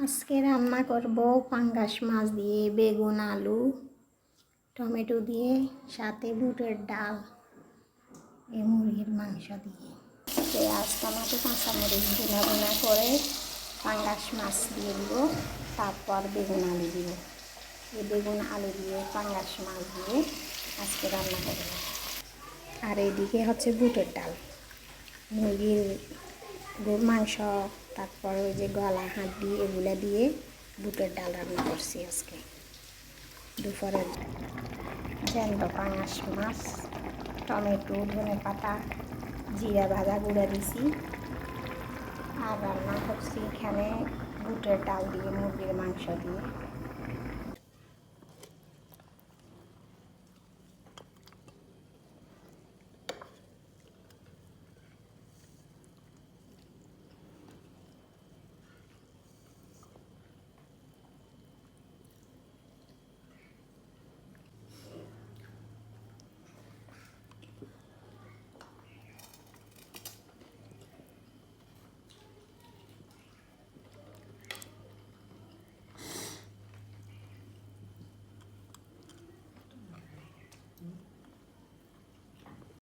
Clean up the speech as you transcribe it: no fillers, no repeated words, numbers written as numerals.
আজকে রান্না করব পাঙ্গাস মাছ দিয়ে বেগুন আলু টমেটো দিয়ে সাথে বুটের ডাল এই মুরগির মাংস দিয়ে পেঁয়াজ টমেটো কাঁচামরিচ ভুনা ভুনা করে পাঙ্গাস মাছ দিয়ে দিব। তারপর বেগুন আলু দিব। এই বেগুন আলু দিয়ে পাঙ্গাস মাছ দিয়ে আজকে রান্না করব। আর এইদিকে হচ্ছে বুটের ডাল, মুরগির গরুর মাংস, তারপর ওই যে গলা হাড্ডি এগুলো দিয়ে বুটের ডাল রান্না করছি আজকে দুপুরের। জ্যান্ত পাঙাশ মাছ, টমেটো, ধনে পাতা, জিরা ভাজা গুঁড়া দিছি। আর রান্না করছি এখানে বুটের ডাল দিয়ে মুরগির মাংস দিয়ে।